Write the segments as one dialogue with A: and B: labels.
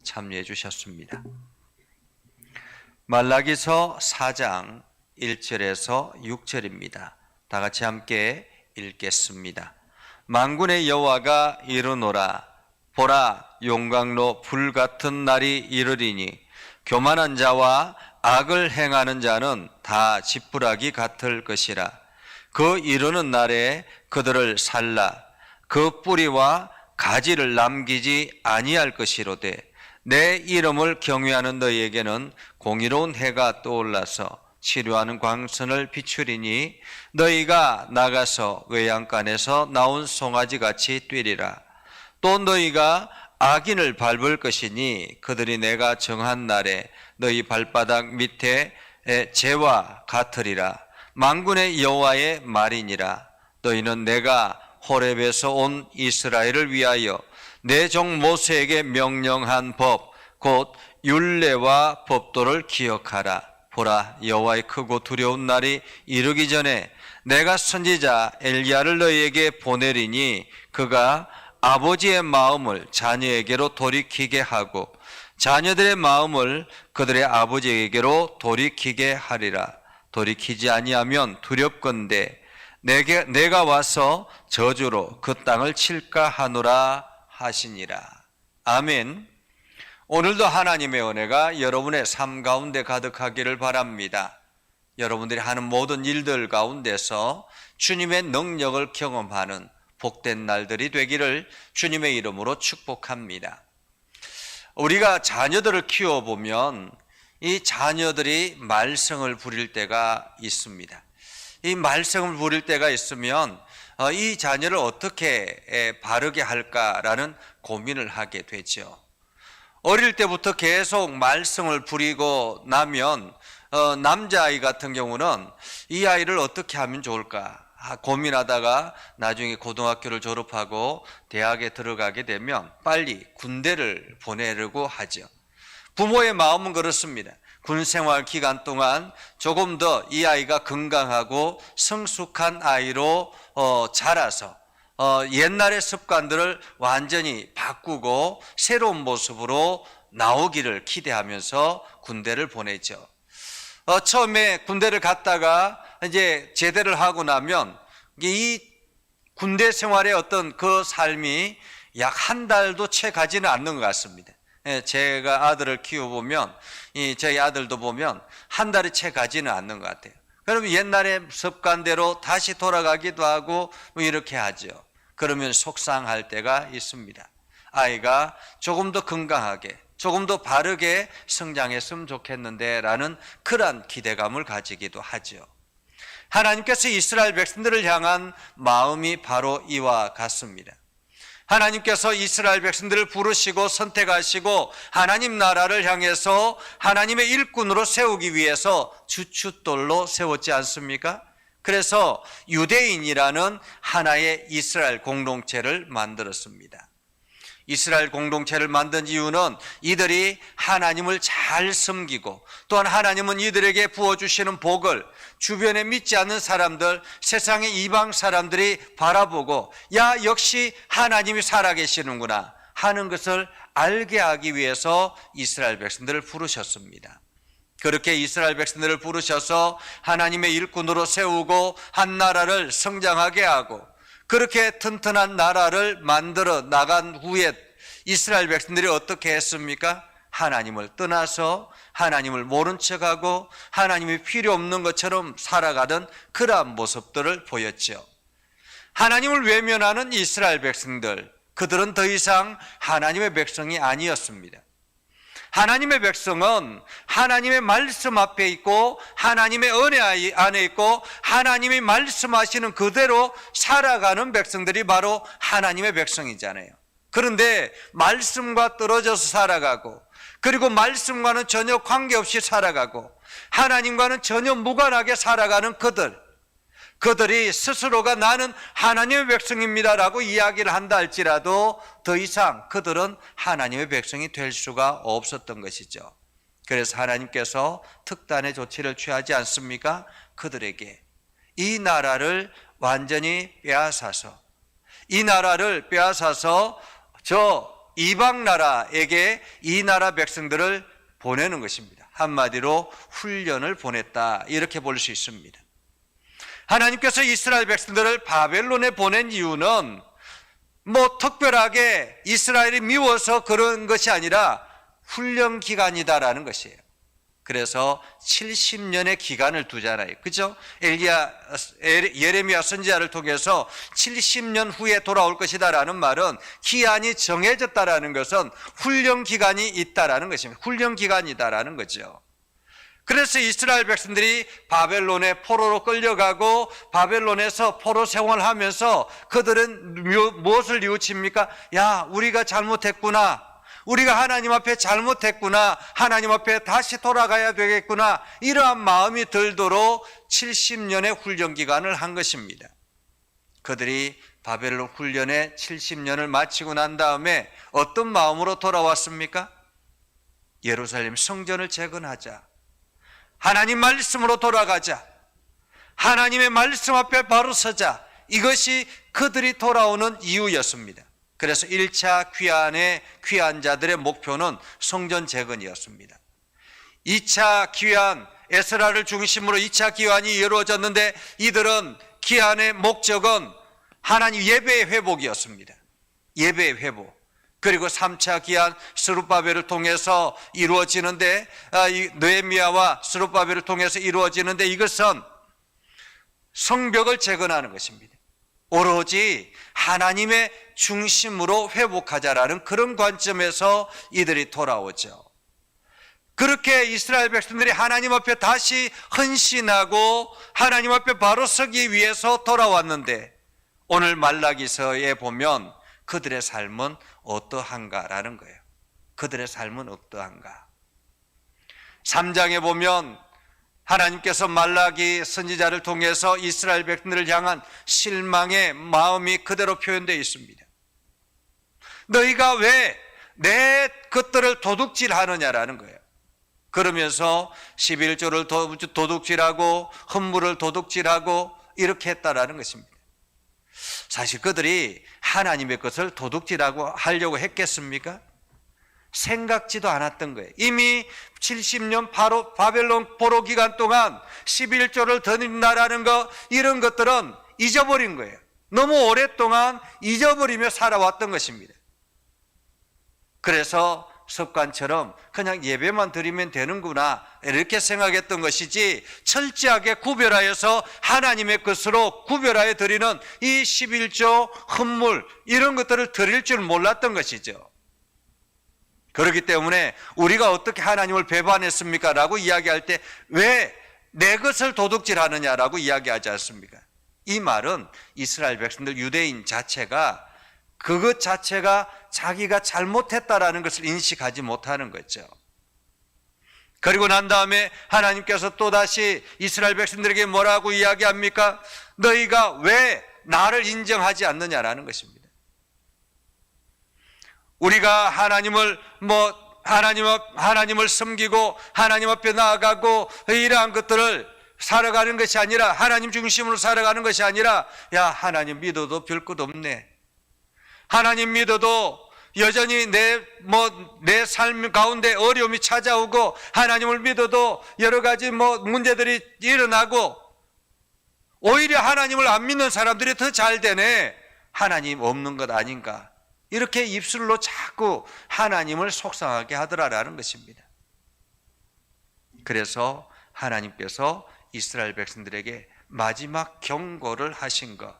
A: 참여해 주셨습니다. 말라기서 4장 1절에서 6절입니다. 다 같이 함께 읽겠습니다. 만군의 여호와가 이르노라. 보라, 용광로 불같은 날이 이르리니 교만한 자와 악을 행하는 자는 다 지푸라기 같을 것이라. 그 이르는 날에 그들을 살라 그 뿌리와 가지를 남기지 아니할 것이로되 내 이름을 경외하는 너희에게는 공의로운 해가 떠올라서 치료하는 광선을 비추리니 너희가 나가서 외양간에서 나온 송아지같이 뛰리라. 또 너희가 악인을 밟을 것이니 그들이 내가 정한 날에 너희 발바닥 밑에 재와 같으리라. 만군의 여호와의 말이니라. 너희는 내가 호렙에서 온 이스라엘을 위하여 내 종 모세에게 명령한 법 곧 율례와 법도를 기억하라. 보라, 여호와의 크고 두려운 날이 이르기 전에 내가 선지자 엘리야를 너희에게 보내리니 그가 아버지의 마음을 자녀에게로 돌이키게 하고 자녀들의 마음을 그들의 아버지에게로 돌이키게 하리라. 돌이키지 아니하면 두렵건대 내가 와서 저주로 그 땅을 칠까 하노라 하시니라. 아멘. 오늘도 하나님의 은혜가 여러분의 삶 가운데 가득하기를 바랍니다. 여러분들이 하는 모든 일들 가운데서 주님의 능력을 경험하는 복된 날들이 되기를 주님의 이름으로 축복합니다. 우리가 자녀들을 키워보면 이 자녀들이 말썽을 부릴 때가 있습니다. 이 말썽을 부릴 때가 있으면 이 자녀를 어떻게 바르게 할까라는 고민을 하게 되죠. 어릴 때부터 계속 말썽을 부리고 나면 남자아이 같은 경우는 이 아이를 어떻게 하면 좋을까 고민하다가 나중에 고등학교를 졸업하고 대학에 들어가게 되면 빨리 군대를 보내려고 하죠. 부모의 마음은 그렇습니다. 군 생활 기간 동안 조금 더 이 아이가 건강하고 성숙한 아이로 자라서 옛날의 습관들을 완전히 바꾸고 새로운 모습으로 나오기를 기대하면서 군대를 보내죠. 처음에 군대를 갔다가 이제 제대를 하고 나면 이 군대 생활의 어떤 그 삶이 약 한 달도 채 가지는 않는 것 같습니다. 제가 아들을 키워보면 저희 아들도 보면 한 달이 채 가지는 않는 것 같아요. 그러면 옛날의 습관대로 다시 돌아가기도 하고 이렇게 하죠. 그러면 속상할 때가 있습니다. 아이가 조금 더 건강하게 조금 더 바르게 성장했으면 좋겠는데 라는 그러한 기대감을 가지기도 하죠. 하나님께서 이스라엘 백성들을 향한 마음이 바로 이와 같습니다. 하나님께서 이스라엘 백성들을 부르시고 선택하시고 하나님 나라를 향해서 하나님의 일꾼으로 세우기 위해서 주춧돌로 세웠지 않습니까? 그래서 유대인이라는 하나의 이스라엘 공동체를 만들었습니다. 이스라엘 공동체를 만든 이유는 이들이 하나님을 잘 섬기고 또한 하나님은 이들에게 부어주시는 복을 주변에 믿지 않는 사람들, 세상의 이방 사람들이 바라보고 야, 역시 하나님이 살아계시는구나 하는 것을 알게 하기 위해서 이스라엘 백성들을 부르셨습니다. 그렇게 이스라엘 백성들을 부르셔서 하나님의 일꾼으로 세우고 한 나라를 성장하게 하고 그렇게 튼튼한 나라를 만들어 나간 후에 이스라엘 백성들이 어떻게 했습니까? 하나님을 떠나서 하나님을 모른 척하고 하나님이 필요 없는 것처럼 살아가던 그러한 모습들을 보였죠. 하나님을 외면하는 이스라엘 백성들, 그들은 더 이상 하나님의 백성이 아니었습니다. 하나님의 백성은 하나님의 말씀 앞에 있고 하나님의 은혜 안에 있고 하나님이 말씀하시는 그대로 살아가는 백성들이 바로 하나님의 백성이잖아요. 그런데 말씀과 떨어져서 살아가고 그리고 말씀과는 전혀 관계없이 살아가고 하나님과는 전혀 무관하게 살아가는 그들이 스스로가 나는 하나님의 백성입니다라고 이야기를 한다 할지라도 더 이상 그들은 하나님의 백성이 될 수가 없었던 것이죠. 그래서 하나님께서 특단의 조치를 취하지 않습니까? 그들에게 이 나라를 완전히 빼앗아서 저 이방 나라에게 이 나라 백성들을 보내는 것입니다. 한마디로 훈련을 보냈다, 이렇게 볼 수 있습니다. 하나님께서 이스라엘 백성들을 바벨론에 보낸 이유는 특별하게 이스라엘이 미워서 그런 것이 아니라 훈련 기간이다라는 것이에요. 그래서 70년의 기간을 두잖아요. 그죠? 예레미야 선지자를 통해서 70년 후에 돌아올 것이다라는 말은 기한이 정해졌다라는 것은 훈련 기간이 있다라는 것입니다. 훈련 기간이다라는 거죠. 그래서 이스라엘 백성들이 바벨론에 포로로 끌려가고 바벨론에서 포로 생활하면서 그들은 무엇을 뉘우칩니까? 야, 우리가 잘못했구나. 우리가 하나님 앞에 잘못했구나. 하나님 앞에 다시 돌아가야 되겠구나. 이러한 마음이 들도록 70년의 훈련 기간을 한 것입니다. 그들이 바벨론 훈련에 70년을 마치고 난 다음에 어떤 마음으로 돌아왔습니까? 예루살렘 성전을 재건하자. 하나님 말씀으로 돌아가자. 하나님의 말씀 앞에 바로 서자. 이것이 그들이 돌아오는 이유였습니다. 그래서 1차 귀환 자들의 목표는 성전 재건이었습니다. 2차 귀환, 에스라를 중심으로 2차 귀환이 이루어졌는데 이들은 귀환의 목적은 하나님 예배의 회복이었습니다. 예배의 회복. 그리고 3차 귀환 스룹바벨을 통해서 이루어지는데, 느헤미야와 스룹바벨을 통해서 이루어지는데 이것은 성벽을 재건하는 것입니다. 오로지 하나님의 중심으로 회복하자라는 그런 관점에서 이들이 돌아오죠. 그렇게 이스라엘 백성들이 하나님 앞에 다시 헌신하고 하나님 앞에 바로 서기 위해서 돌아왔는데 오늘 말라기서에 보면 그들의 삶은 어떠한가라는 거예요. 그들의 삶은 어떠한가. 3장에 보면 하나님께서 말라기 선지자를 통해서 이스라엘 백성들을 향한 실망의 마음이 그대로 표현되어 있습니다. 너희가 왜 내 것들을 도둑질하느냐라는 거예요. 그러면서 11조를 도둑질하고 헌물을 도둑질하고 이렇게 했다라는 것입니다. 사실 그들이 하나님의 것을 도둑질하고 하려고 했겠습니까? 생각지도 않았던 거예요. 이미 70년 바벨론 포로 기간 동안 11조를 드린다라는 것, 이런 것들은 잊어버린 거예요. 너무 오랫동안 잊어버리며 살아왔던 것입니다. 그래서 습관처럼 그냥 예배만 드리면 되는구나 이렇게 생각했던 것이지, 철저하게 구별하여서 하나님의 것으로 구별하여 드리는 이 11조 헌물 이런 것들을 드릴 줄 몰랐던 것이죠. 그렇기 때문에 우리가 어떻게 하나님을 배반했습니까? 라고 이야기할 때 왜 내 것을 도둑질하느냐라고 이야기하지 않습니까? 이 말은 이스라엘 백성들, 유대인 자체가 그것 자체가 자기가 잘못했다라는 것을 인식하지 못하는 거죠. 그리고 난 다음에 하나님께서 또다시 이스라엘 백성들에게 뭐라고 이야기합니까? 너희가 왜 나를 인정하지 않느냐라는 것입니다. 우리가 하나님을 섬기고 하나님 앞에 나아가고 이러한 것들을 살아가는 것이 아니라, 하나님 중심으로 살아가는 것이 아니라, 야, 하나님 믿어도 별 것 없네. 하나님 믿어도 여전히 내 삶 가운데 어려움이 찾아오고, 하나님을 믿어도 여러 가지 문제들이 일어나고, 오히려 하나님을 안 믿는 사람들이 더 잘 되네. 하나님 없는 것 아닌가. 이렇게 입술로 자꾸 하나님을 속상하게 하더라라는 것입니다. 그래서 하나님께서 이스라엘 백성들에게 마지막 경고를 하신 것,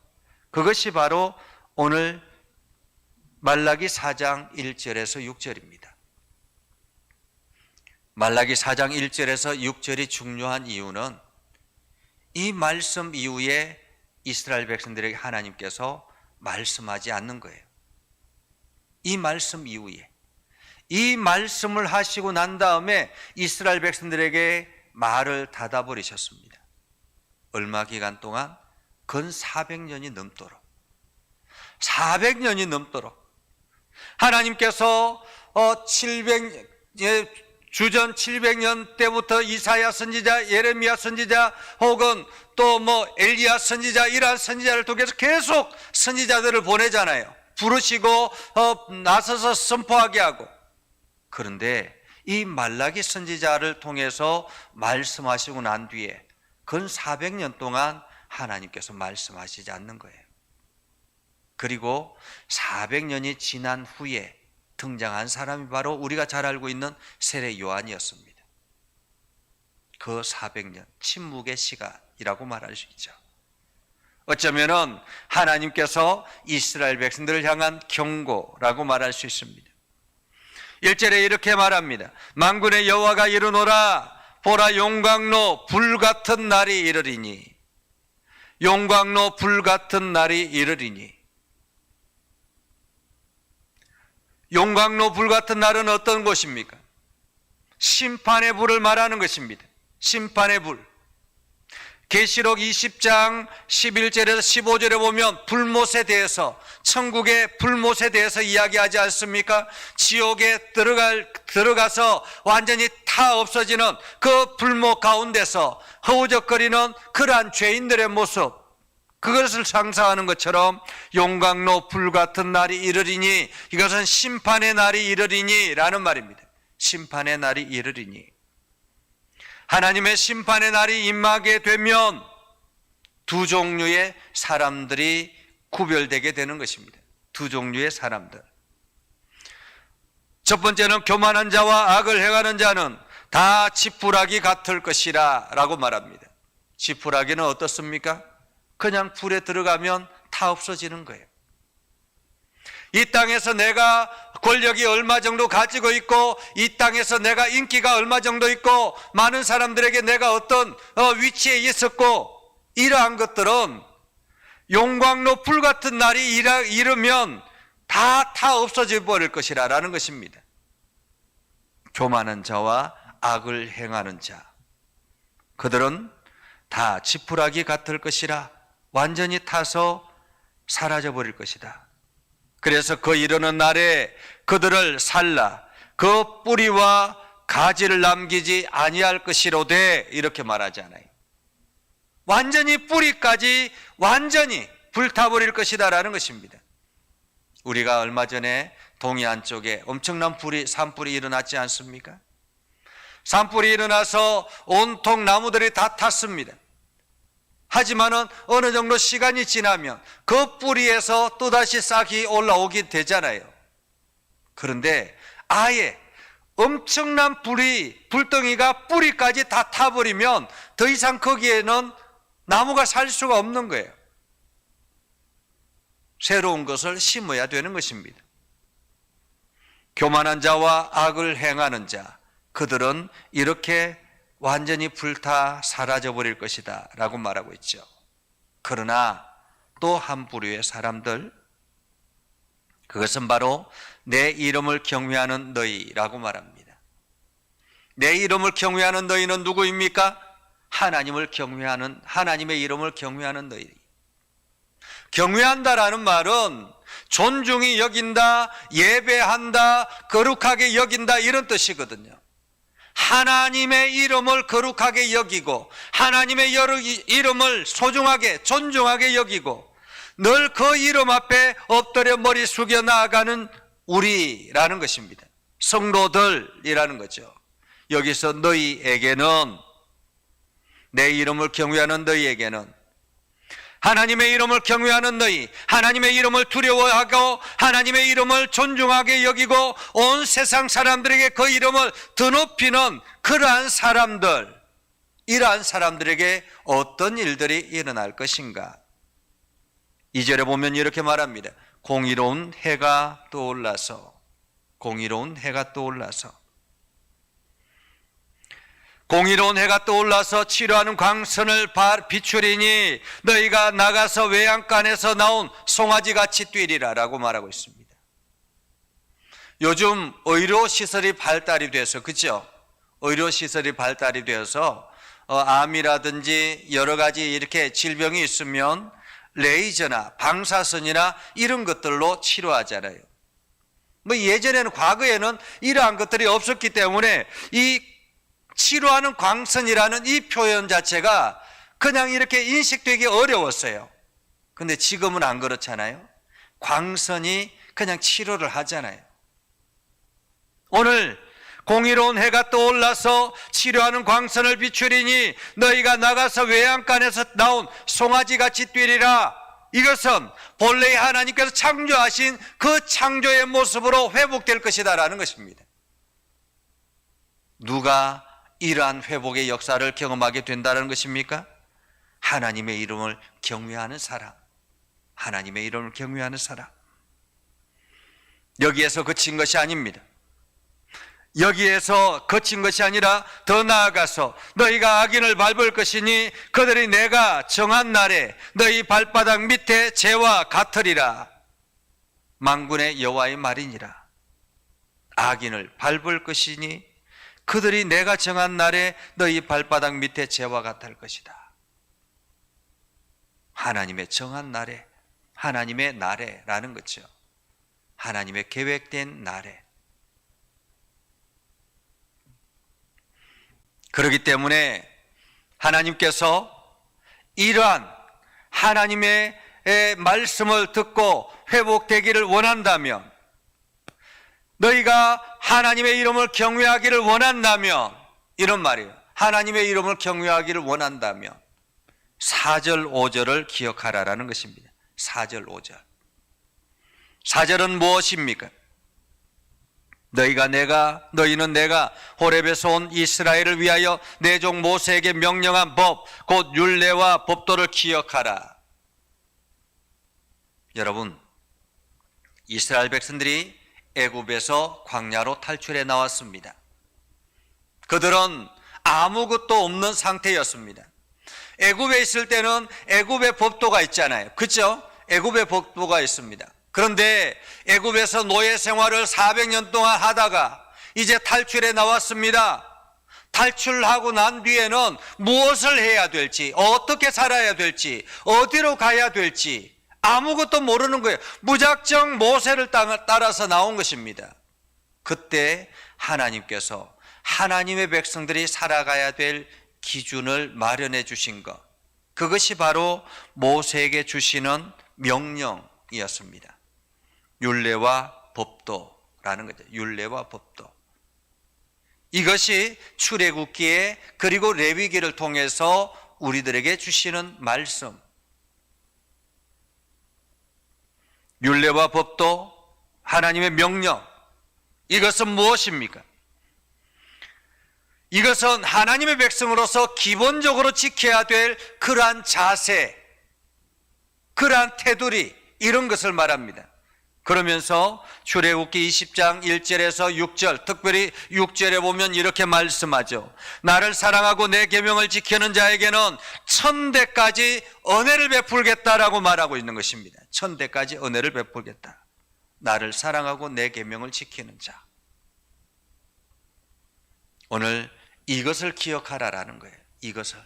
A: 그것이 바로 오늘 말라기 4장 1절에서 6절입니다. 말라기 4장 1절에서 6절이 중요한 이유는 이 말씀 이후에 이스라엘 백성들에게 하나님께서 말씀하지 않는 거예요. 이 말씀 이후에, 이 말씀을 하시고 난 다음에 이스라엘 백성들에게 말을 닫아버리셨습니다. 얼마 기간 동안? 근 400년이 넘도록, 400년이 넘도록 하나님께서 주전 700년 때부터 이사야 선지자, 예레미야 선지자, 혹은 또 엘리야 선지자, 이러한 선지자를 통해서 계속 선지자들을 보내잖아요. 부르시고 나서서 선포하게 하고. 그런데 이 말라기 선지자를 통해서 말씀하시고 난 뒤에 근 400년 동안 하나님께서 말씀하시지 않는 거예요. 그리고 400년이 지난 후에 등장한 사람이 바로 우리가 잘 알고 있는 세례 요한이었습니다. 그 400년 침묵의 시간이라고 말할 수 있죠. 어쩌면은 하나님께서 이스라엘 백성들을 향한 경고라고 말할 수 있습니다. 1절에 이렇게 말합니다. 만군의 여호와가 이르노라 보라 용광로 불같은 날이 이르리니. 용광로 불같은 날이 이르리니. 용광로 불같은 날은 어떤 것입니까? 심판의 불을 말하는 것입니다. 심판의 불. 계시록 20장 11절에서 15절에 보면 불못에 대해서, 천국의 불못에 대해서 이야기하지 않습니까? 지옥에 들어가서 완전히 타 없어지는 그 불못 가운데서 허우적거리는 그러한 죄인들의 모습, 그것을 상상하는 것처럼 용광로 불같은 날이 이르리니, 이것은 심판의 날이 이르리니 라는 말입니다. 심판의 날이 이르리니. 하나님의 심판의 날이 임하게 되면 두 종류의 사람들이 구별되게 되는 것입니다. 두 종류의 사람들. 첫 번째는 교만한 자와 악을 행하는 자는 다 지푸라기 같을 것이라 라고 말합니다. 지푸라기는 어떻습니까? 그냥 불에 들어가면 다 없어지는 거예요. 이 땅에서 내가 권력이 얼마 정도 가지고 있고, 이 땅에서 내가 인기가 얼마 정도 있고, 많은 사람들에게 내가 어떤 위치에 있었고, 이러한 것들은 용광로 불 같은 날이 이르면 다 없어져 버릴 것이라 라는 것입니다. 교만한 자와 악을 행하는 자, 그들은 다 지푸라기 같을 것이라, 완전히 타서 사라져 버릴 것이다. 그래서 그 이르는 날에 그들을 살라 그 뿌리와 가지를 남기지 아니할 것이로되, 이렇게 말하잖아요. 완전히 뿌리까지 완전히 불타버릴 것이다 라는 것입니다. 우리가 얼마 전에 동해안 쪽에 엄청난 산불이 일어났지 않습니까? 산불이 일어나서 온통 나무들이 다 탔습니다. 하지만은 어느 정도 시간이 지나면 그 뿌리에서 또다시 싹이 올라오게 되잖아요. 그런데 아예 엄청난 불덩이가 뿌리까지 다 타버리면 더 이상 거기에는 나무가 살 수가 없는 거예요. 새로운 것을 심어야 되는 것입니다. 교만한 자와 악을 행하는 자, 그들은 이렇게 완전히 불타 사라져 버릴 것이다 라고 말하고 있죠. 그러나 또 한 부류의 사람들, 그것은 바로 내 이름을 경외하는 너희라고 말합니다. 내 이름을 경외하는 너희는 누구입니까? 하나님의 이름을 경외하는 너희. 경외한다라는 말은 존중히 여긴다, 예배한다, 거룩하게 여긴다, 이런 뜻이거든요. 하나님의 이름을 거룩하게 여기고, 하나님의 이름을 소중하게 존중하게 여기고, 늘 그 이름 앞에 엎드려 머리 숙여 나아가는 우리라는 것입니다. 성도들이라는 거죠. 여기서 너희에게는, 내 이름을 경외하는 너희에게는, 하나님의 이름을 경외하는 너희, 하나님의 이름을 두려워하고 하나님의 이름을 존중하게 여기고 온 세상 사람들에게 그 이름을 드높이는 그러한 사람들, 이러한 사람들에게 어떤 일들이 일어날 것인가? 2절에 보면 이렇게 말합니다. 공의로운 해가 떠올라서, 공의로운 해가 떠올라서, 공의로운 해가 떠올라서 치료하는 광선을 비추리니 너희가 나가서 외양간에서 나온 송아지같이 뛰리라 라고 말하고 있습니다. 요즘 의료시설이 발달이 돼서, 그죠? 의료시설이 발달이 되어서 암이라든지 여러 가지 이렇게 질병이 있으면 레이저나 방사선이나 이런 것들로 치료하잖아요. 예전에는, 과거에는 이러한 것들이 없었기 때문에 이 치료하는 광선이라는 이 표현 자체가 그냥 이렇게 인식되기 어려웠어요. 근데 지금은 안 그렇잖아요. 광선이 그냥 치료를 하잖아요. 오늘 공의로운 해가 떠올라서 치료하는 광선을 비추리니 너희가 나가서 외양간에서 나온 송아지같이 뛰리라. 이것은 본래의 하나님께서 창조하신 그 창조의 모습으로 회복될 것이다 라는 것입니다. 누가 이러한 회복의 역사를 경험하게 된다는 것입니까? 하나님의 이름을 경외하는 사람, 하나님의 이름을 경외하는 사람. 여기에서 그친 것이 아닙니다. 여기에서 그친 것이 아니라 더 나아가서 너희가 악인을 밟을 것이니 그들이 내가 정한 날에 너희 발바닥 밑에 재와 같으리라. 만군의 여호와의 말이니라. 악인을 밟을 것이니 그들이 내가 정한 날에 너희 발바닥 밑에 재와 같을 것이다. 하나님의 정한 날에, 하나님의 날에라는 거죠. 하나님의 계획된 날에. 그렇기 때문에 하나님께서 이러한 하나님의 말씀을 듣고 회복되기를 원한다면, 너희가 하나님의 이름을 경외하기를 원한다면, 이런 말이에요. 하나님의 이름을 경외하기를 원한다면 4절 5절을 기억하라라는 것입니다. 4절 5절. 4절은 무엇입니까? 너희는 내가 호렙에서 온 이스라엘을 위하여 내 종 모세에게 명령한 법, 곧 율례와 법도를 기억하라. 여러분, 이스라엘 백성들이 애굽에서 광야로 탈출해 나왔습니다. 그들은 아무것도 없는 상태였습니다. 애굽에 있을 때는 애굽의 법도가 있잖아요. 그렇죠? 애굽의 법도가 있습니다. 그런데 애굽에서 노예 생활을 400년 동안 하다가 이제 탈출해 나왔습니다. 탈출하고 난 뒤에는 무엇을 해야 될지, 어떻게 살아야 될지, 어디로 가야 될지 아무것도 모르는 거예요. 무작정 모세를 따라서 나온 것입니다. 그때 하나님께서 하나님의 백성들이 살아가야 될 기준을 마련해 주신 것, 그것이 바로 모세에게 주시는 명령이었습니다. 율례와 법도라는 거죠. 율례와 법도. 이것이 출애굽기에 그리고 레위기를 통해서 우리들에게 주시는 말씀. 율례와 법도, 하나님의 명령. 이것은 무엇입니까? 이것은 하나님의 백성으로서 기본적으로 지켜야 될 그러한 자세, 그러한 테두리, 이런 것을 말합니다. 그러면서 출애굽기 20장 1절에서 6절, 특별히 6절에 보면 이렇게 말씀하죠. 나를 사랑하고 내 계명을 지키는 자에게는 1000대까지 은혜를 베풀겠다라고 말하고 있는 것입니다. 1000대까지 은혜를 베풀겠다. 나를 사랑하고 내 계명을 지키는 자. 오늘 이것을 기억하라라는 거예요. 이것을.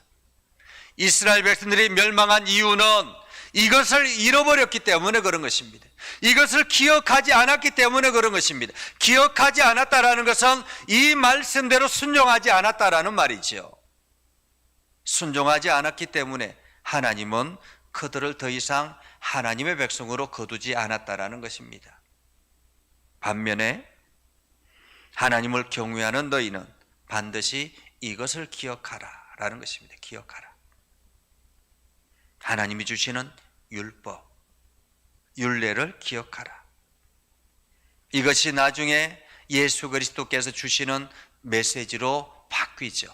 A: 이스라엘 백성들이 멸망한 이유는 이것을 잃어버렸기 때문에 그런 것입니다. 이것을 기억하지 않았기 때문에 그런 것입니다. 기억하지 않았다라는 것은 이 말씀대로 순종하지 않았다라는 말이죠. 순종하지 않았기 때문에 하나님은 그들을 더 이상 하나님의 백성으로 거두지 않았다라는 것입니다. 반면에 하나님을 경외하는 너희는 반드시 이것을 기억하라라는 것입니다. 기억하라. 하나님이 주시는 율법, 율례를 기억하라. 이것이 나중에 예수 그리스도께서 주시는 메시지로 바뀌죠.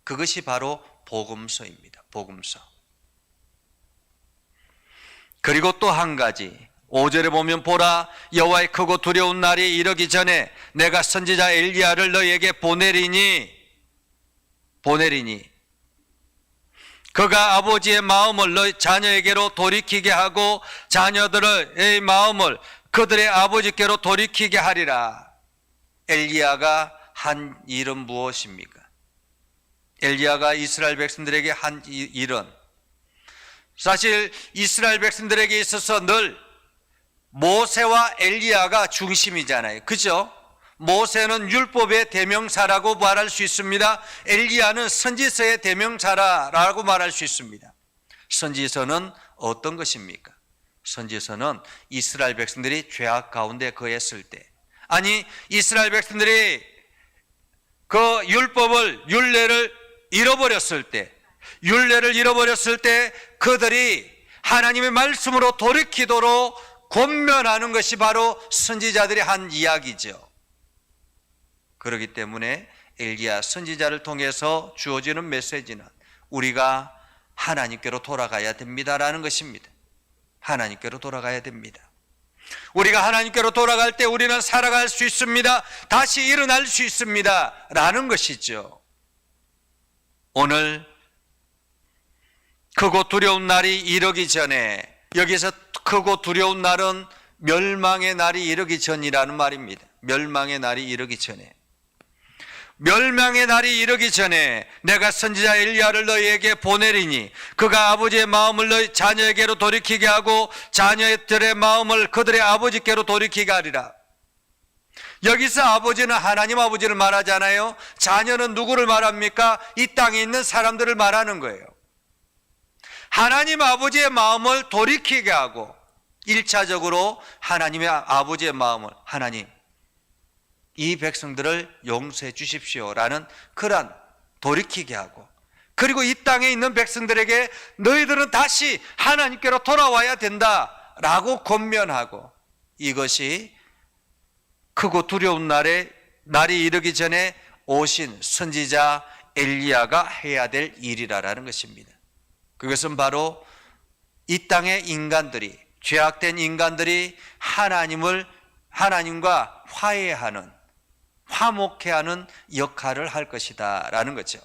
A: 그것이 바로 복음서입니다. 복음서. 그리고 또 한 가지, 5절에 보면 보라, 여호와의 크고 두려운 날이 이르기 전에 내가 선지자 엘리야를 너희에게 보내리니 그가 아버지의 마음을 너희 자녀에게로 돌이키게 하고 자녀들의 마음을 그들의 아버지께로 돌이키게 하리라. 엘리야가 한 일은 무엇입니까? 엘리야가 이스라엘 백성들에게 한 일은, 사실 이스라엘 백성들에게 있어서 늘 모세와 엘리야가 중심이잖아요. 그죠? 모세는 율법의 대명사라고 말할 수 있습니다. 엘리야는 선지서의 대명사라고 말할 수 있습니다. 선지서는 어떤 것입니까? 선지서는 이스라엘 백성들이 죄악 가운데 거했을 때, 아니 이스라엘 백성들이 그 율례를 잃어버렸을 때, 그들이 하나님의 말씀으로 돌이키도록 권면하는 것이 바로 선지자들이 한 이야기죠. 그렇기 때문에 엘리야 선지자를 통해서 주어지는 메시지는 우리가 하나님께로 돌아가야 됩니다라는 것입니다. 하나님께로 돌아가야 됩니다. 우리가 하나님께로 돌아갈 때 우리는 살아갈 수 있습니다. 다시 일어날 수 있습니다 라는 것이죠. 오늘 크고 두려운 날이 이르기 전에, 여기서 크고 두려운 날은 멸망의 날이 이르기 전이라는 말입니다. 멸망의 날이 이르기 전에, 내가 선지자 엘리야를 너희에게 보내리니 그가 아버지의 마음을 너희 자녀에게로 돌이키게 하고 자녀들의 마음을 그들의 아버지께로 돌이키게 하리라. 여기서 아버지는 하나님 아버지를 말하잖아요. 자녀는 누구를 말합니까? 이 땅에 있는 사람들을 말하는 거예요. 하나님 아버지의 마음을 돌이키게 하고, 1차적으로 하나님의 아버지의 마음을, 하나님 이 백성들을 용서해 주십시오라는 그런 돌이키게 하고, 그리고 이 땅에 있는 백성들에게 너희들은 다시 하나님께로 돌아와야 된다라고 권면하고, 이것이 크고 두려운 날이 이르기 전에 오신 선지자 엘리야가 해야 될 일이라는 것입니다. 그것은 바로 이 땅의 인간들이, 죄악된 인간들이 하나님과 화목해 하는 역할을 할 것이다 라는 거죠.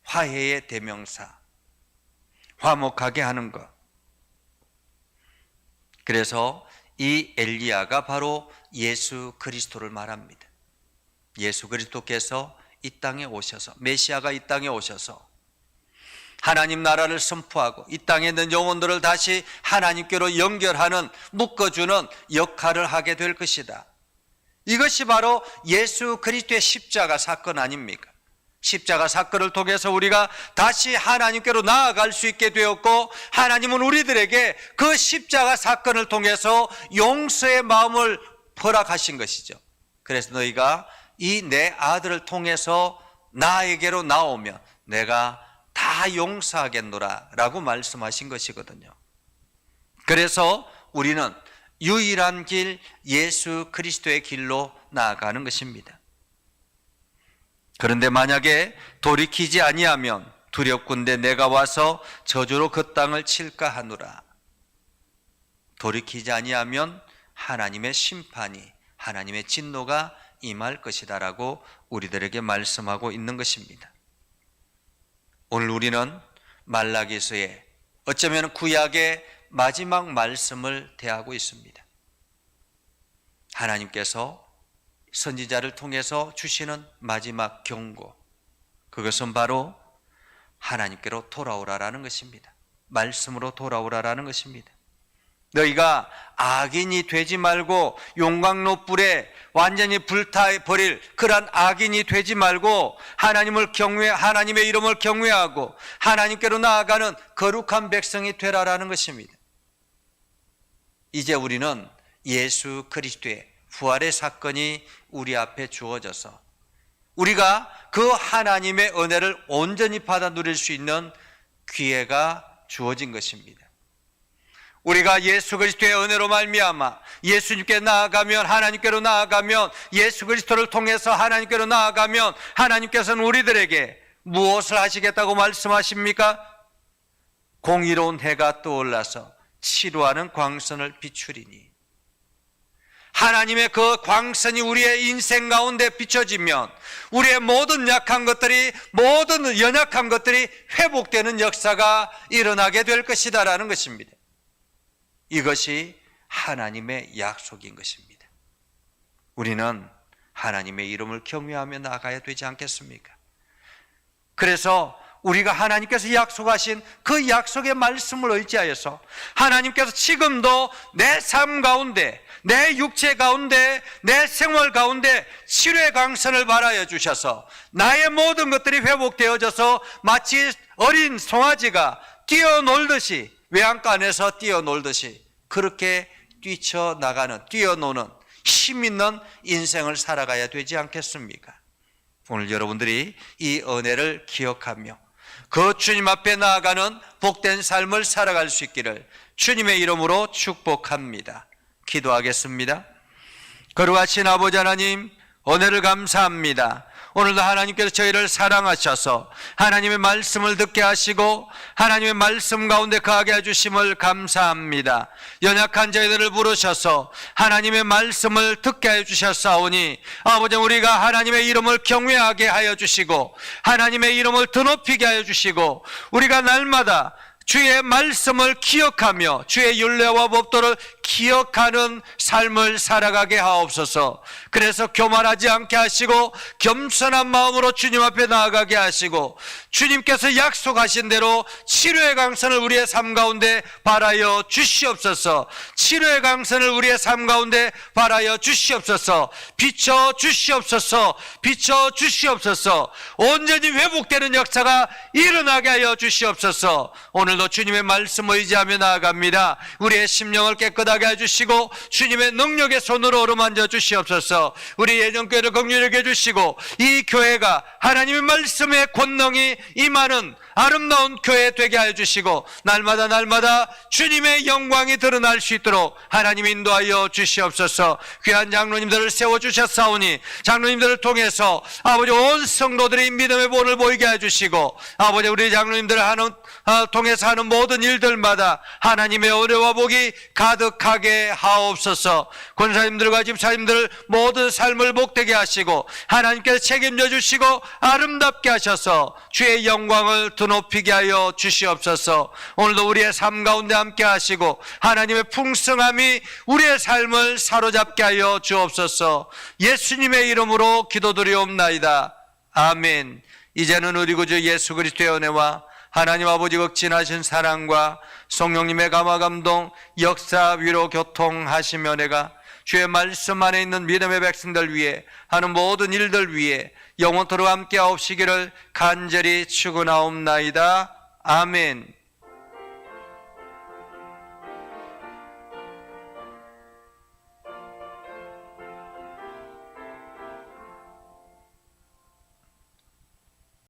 A: 화해의 대명사, 화목하게 하는 것. 그래서 이 엘리야가 바로 예수 그리스도를 말합니다. 예수 그리스도께서 이 땅에 오셔서, 메시아가 이 땅에 오셔서 하나님 나라를 선포하고 이 땅에 있는 영혼들을 다시 하나님께로 연결하는, 묶어주는 역할을 하게 될 것이다. 이것이 바로 예수 그리스도의 십자가 사건 아닙니까? 십자가 사건을 통해서 우리가 다시 하나님께로 나아갈 수 있게 되었고, 하나님은 우리들에게 그 십자가 사건을 통해서 용서의 마음을 허락하신 것이죠. 그래서 너희가 이 내 아들을 통해서 나에게로 나오면 내가 다 용서하겠노라 라고 말씀하신 것이거든요. 그래서 우리는 유일한 길, 예수 그리스도의 길로 나아가는 것입니다. 그런데 만약에 돌이키지 아니하면 두렵군데 내가 와서 저주로 그 땅을 칠까 하노라. 돌이키지 아니하면 하나님의 심판이, 하나님의 진노가 임할 것이다 라고 우리들에게 말씀하고 있는 것입니다. 오늘 우리는 말라기서의, 어쩌면 구약의 마지막 말씀을 대하고 있습니다. 하나님께서 선지자를 통해서 주시는 마지막 경고, 그것은 바로 하나님께로 돌아오라라는 것입니다. 말씀으로 돌아오라라는 것입니다. 너희가 악인이 되지 말고 용광로 불에 완전히 불타버릴 그런 악인이 되지 말고 하나님의 이름을 경외하고 하나님께로 나아가는 거룩한 백성이 되라라는 것입니다. 이제 우리는 예수 그리스도의 부활의 사건이 우리 앞에 주어져서 우리가 그 하나님의 은혜를 온전히 받아 누릴 수 있는 기회가 주어진 것입니다. 우리가 예수 그리스도의 은혜로 말미암아 예수님께 나아가면, 하나님께로 나아가면, 예수 그리스도를 통해서 하나님께로 나아가면 하나님께서는 우리들에게 무엇을 하시겠다고 말씀하십니까? 공의로운 해가 떠올라서 치루하는 광선을 비추리니, 하나님의 그 광선이 우리의 인생 가운데 비춰지면 우리의 모든 약한 것들이, 모든 연약한 것들이 회복되는 역사가 일어나게 될 것이다 라는 것입니다. 이것이 하나님의 약속인 것입니다. 우리는 하나님의 이름을 경외하며 나아가야 되지 않겠습니까? 그래서 우리가 하나님께서 약속하신 그 약속의 말씀을 의지하여서 하나님께서 지금도 내 삶 가운데, 내 육체 가운데, 내 생활 가운데 치료의 광선을 발하여 주셔서 나의 모든 것들이 회복되어져서 마치 어린 송아지가 뛰어놀듯이, 외양간에서 뛰어놀듯이 그렇게 뛰어노는 힘 있는 인생을 살아가야 되지 않겠습니까? 오늘 여러분들이 이 은혜를 기억하며 그 주님 앞에 나아가는 복된 삶을 살아갈 수 있기를 주님의 이름으로 축복합니다. 기도하겠습니다. 거룩하신 아버지 하나님, 은혜를 감사합니다. 오늘도 하나님께서 저희를 사랑하셔서 하나님의 말씀을 듣게 하시고 하나님의 말씀 가운데 거하게 해주심을 감사합니다. 연약한 저희들을 부르셔서 하나님의 말씀을 듣게 해주셨사오니 아버지, 우리가 하나님의 이름을 경외하게 하여 주시고 하나님의 이름을 드높이게 하여 주시고 우리가 날마다 주의 말씀을 기억하며 주의 율례와 법도를 기억하는 삶을 살아가게 하옵소서. 그래서 교만하지 않게 하시고 겸손한 마음으로 주님 앞에 나아가게 하시고 주님께서 약속하신 대로 치료의 강선을 우리의 삶 가운데 바라여 주시옵소서. 치료의 강선을 우리의 삶 가운데 바라여 주시옵소서. 비춰 주시옵소서. 비춰 주시옵소서. 온전히 회복되는 역사가 일어나게 하여 주시옵소서. 오늘도 주님의 말씀 의지하며 나아갑니다. 우리의 심령을 깨끗하게 해주시고 주님의 능력의 손으로 어루만져 주시옵소서. 우리 예전교회를 긍휼하게 해주시고 이 교회가 하나님의 말씀의 권능이 임하는 아름다운 교회 되게 하여 주시고 날마다 주님의 영광이 드러날 수 있도록 하나님 인도하여 주시옵소서. 귀한 장로님들을 세워주셨사오니 장로님들을 통해서 아버지 온 성도들이 믿음의 본을 보이게 해주시고 아버지, 우리 장로님들을 통해서 하는 모든 일들마다 하나님의 은혜와 복이 가득하게 하옵소서. 권사님들과 집사님들 모든 삶을 복되게 하시고 하나님께서 책임져 주시고 아름답게 하셔서 주의 영광을 드높이게 하여 주시옵소서. 오늘도 우리의 삶 가운데 함께 하시고 하나님의 풍성함이 우리의 삶을 사로잡게 하여 주옵소서. 예수님의 이름으로 기도드리옵나이다. 아멘. 이제는 우리 구주 예수 그리스도의 은혜와 하나님 아버지 극진하신 사랑과 성령님의 감화 감동 역사 위로 교통하시며 은혜가 주의 말씀 안에 있는 믿음의 백성들 위해 하는 모든 일들 위해 영원토록 함께 하옵시기를 간절히 축원하옵나이다. 아멘.